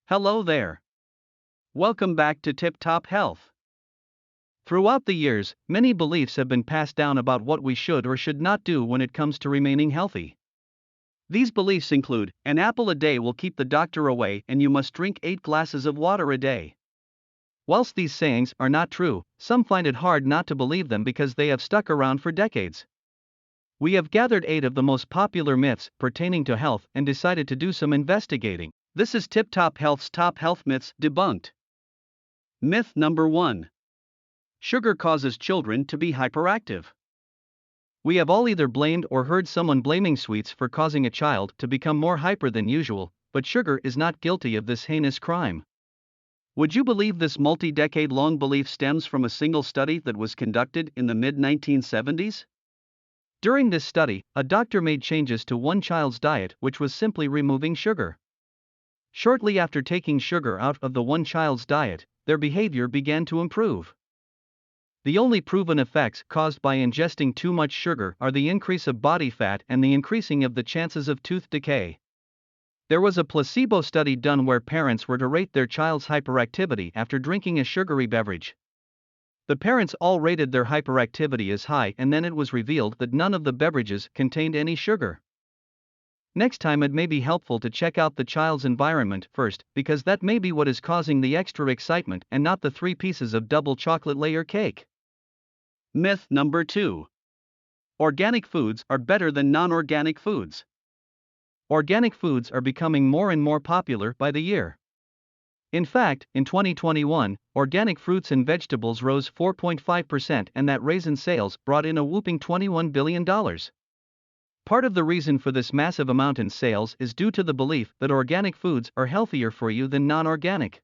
Hello there. Welcome back to Tip Top Health. Throughout the years, many beliefs have been passed down about what we should or should not do when it comes to remaining healthy. These beliefs include an apple a day will keep the doctor away and you must drink 8 glasses of water a day. Whilst these sayings are not true, some find it hard not to believe them because they have stuck around for decades. We have gathered 8 of the most popular myths pertaining to health and decided to do some investigating. This is Tip Top Health's Top Health Myths Debunked. Myth number 1. Sugar causes children to be hyperactive. We have all either blamed or heard someone blaming sweets for causing a child to become more hyper than usual, but sugar is not guilty of this heinous crime. Would you believe this multi-decade-long belief stems from a single study that was conducted in the mid-1970s? During this study, a doctor made changes to one child's diet, which was simply removing sugar. Shortly after taking sugar out of the one child's diet, their behavior began to improve. The only proven effects caused by ingesting too much sugar are the increase of body fat and the increasing of the chances of tooth decay. There was a placebo study done where parents were to rate their child's hyperactivity after drinking a sugary beverage. The parents all rated their hyperactivity as high, and then it was revealed that none of the beverages contained any sugar. Next time it may be helpful to check out the child's environment first, because that may be what is causing the extra excitement and not the 3 pieces of double chocolate layer cake. Myth number 2. Organic foods are better than non-organic foods. Organic foods are becoming more and more popular by the year. In fact, in 2021, organic fruits and vegetables rose 4.5%, and that raisin sales brought in a whopping $21 billion. Part of the reason for this massive amount in sales is due to the belief that organic foods are healthier for you than non-organic.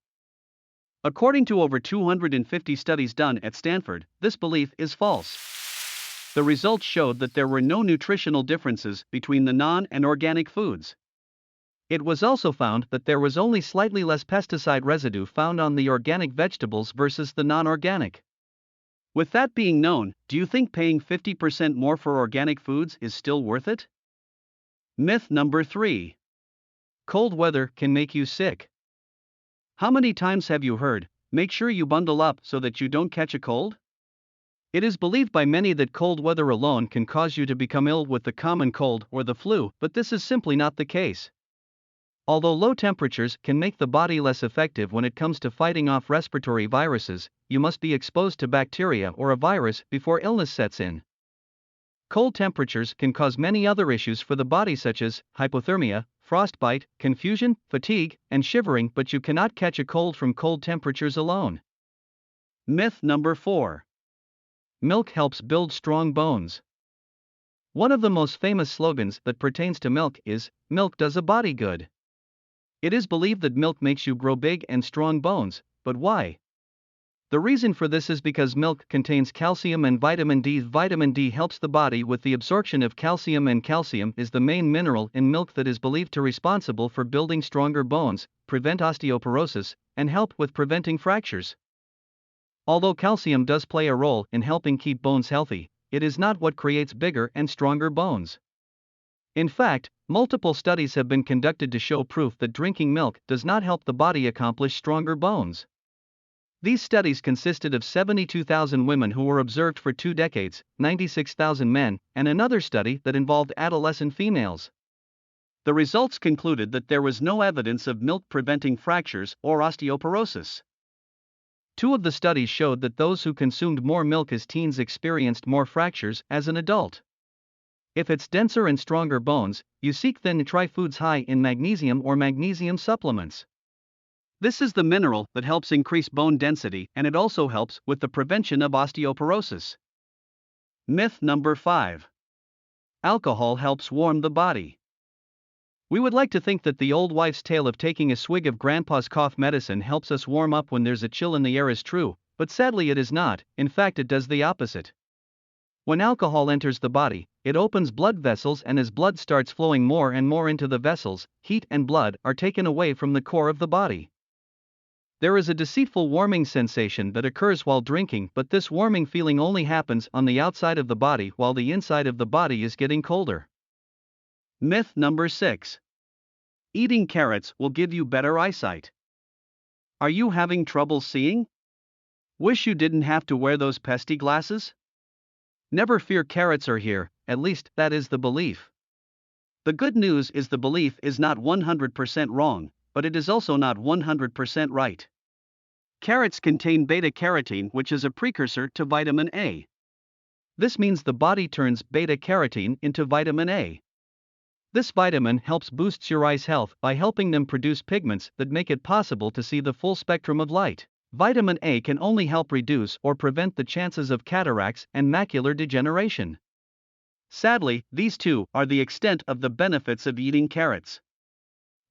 According to over 250 studies done at Stanford, this belief is false. The results showed that there were no nutritional differences between the non- and organic foods. It was also found that there was only slightly less pesticide residue found on the organic vegetables versus the non-organic. With that being known, do you think paying 50% more for organic foods is still worth it? Myth number 3. Cold weather can make you sick. How many times have you heard, make sure you bundle up so that you don't catch a cold? It is believed by many that cold weather alone can cause you to become ill with the common cold or the flu, but this is simply not the case. Although low temperatures can make the body less effective when it comes to fighting off respiratory viruses, you must be exposed to bacteria or a virus before illness sets in. Cold temperatures can cause many other issues for the body, such as hypothermia, frostbite, confusion, fatigue, and shivering, but you cannot catch a cold from cold temperatures alone. Myth number 4. Milk helps build strong bones. One of the most famous slogans that pertains to milk is, "Milk does a body good." It is believed that milk makes you grow big and strong bones, but why? The reason for this is because milk contains calcium and vitamin D. Vitamin D helps the body with the absorption of calcium, and calcium is the main mineral in milk that is believed to be responsible for building stronger bones, prevent osteoporosis, and help with preventing fractures. Although calcium does play a role in helping keep bones healthy, it is not what creates bigger and stronger bones. In fact, multiple studies have been conducted to show proof that drinking milk does not help the body accomplish stronger bones. These studies consisted of 72,000 women who were observed for 2 decades, 96,000 men, and another study that involved adolescent females. The results concluded that there was no evidence of milk preventing fractures or osteoporosis. 2 of the studies showed that those who consumed more milk as teens experienced more fractures as an adult. If it's denser and stronger bones, you seek then to try foods high in magnesium or magnesium supplements. This is the mineral that helps increase bone density, and it also helps with the prevention of osteoporosis. Myth number 5. Alcohol helps warm the body. We would like to think that the old wife's tale of taking a swig of grandpa's cough medicine helps us warm up when there's a chill in the air is true, but sadly it is not. In fact, it does the opposite. When alcohol enters the body, it opens blood vessels, and as blood starts flowing more and more into the vessels, heat and blood are taken away from the core of the body. There is a deceitful warming sensation that occurs while drinking, but this warming feeling only happens on the outside of the body while the inside of the body is getting colder. Myth number 6. Eating carrots will give you better eyesight. Are you having trouble seeing? Wish you didn't have to wear those pesky glasses? Never fear, carrots are here, at least that is the belief. The good news is the belief is not 100% wrong, but it is also not 100% right. Carrots contain beta-carotene, which is a precursor to vitamin A. This means the body turns beta-carotene into vitamin A. This vitamin helps boost your eyes' health by helping them produce pigments that make it possible to see the full spectrum of light. Vitamin A can only help reduce or prevent the chances of cataracts and macular degeneration. Sadly, these two are the extent of the benefits of eating carrots.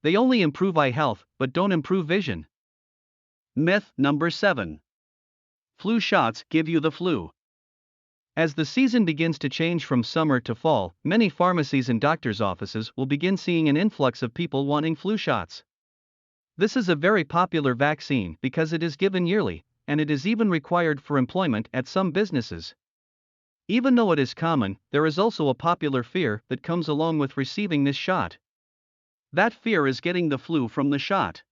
They only improve eye health, but don't improve vision. Myth number 7. Flu shots give you the flu. As the season begins to change from summer to fall, many pharmacies and doctors' offices will begin seeing an influx of people wanting flu shots. This is a very popular vaccine because it is given yearly, and it is even required for employment at some businesses. Even though it is common, there is also a popular fear that comes along with receiving this shot. That fear is getting the flu from the shot.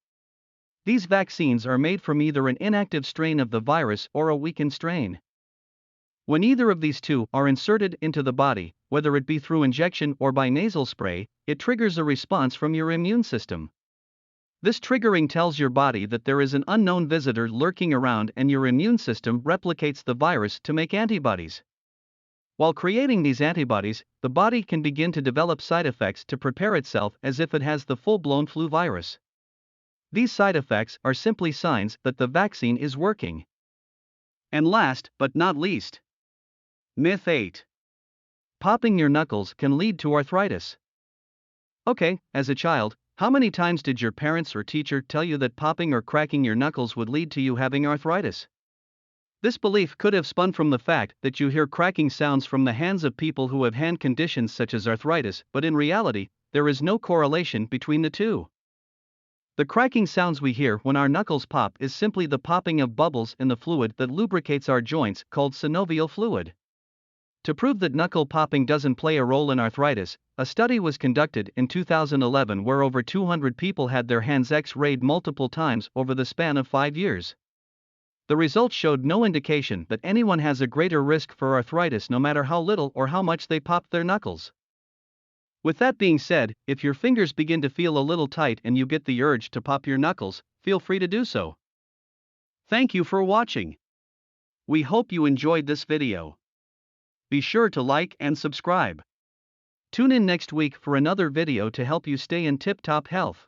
These vaccines are made from either an inactive strain of the virus or a weakened strain. When either of these two are inserted into the body, whether it be through injection or by nasal spray, it triggers a response from your immune system. This triggering tells your body that there is an unknown visitor lurking around, and your immune system replicates the virus to make antibodies. While creating these antibodies, the body can begin to develop side effects to prepare itself as if it has the full-blown flu virus. These side effects are simply signs that the vaccine is working. And last but not least, Myth 8. Popping your knuckles can lead to arthritis. Okay, as a child, how many times did your parents or teacher tell you that popping or cracking your knuckles would lead to you having arthritis? This belief could have spun from the fact that you hear cracking sounds from the hands of people who have hand conditions such as arthritis, but in reality, there is no correlation between the two. The cracking sounds we hear when our knuckles pop is simply the popping of bubbles in the fluid that lubricates our joints, called synovial fluid. To prove that knuckle popping doesn't play a role in arthritis, a study was conducted in 2011 where over 200 people had their hands X-rayed multiple times over the span of 5 years. The results showed no indication that anyone has a greater risk for arthritis no matter how little or how much they pop their knuckles. With that being said, if your fingers begin to feel a little tight and you get the urge to pop your knuckles, feel free to do so. Thank you for watching. We hope you enjoyed this video. Be sure to like and subscribe. Tune in next week for another video to help you stay in tip-top health.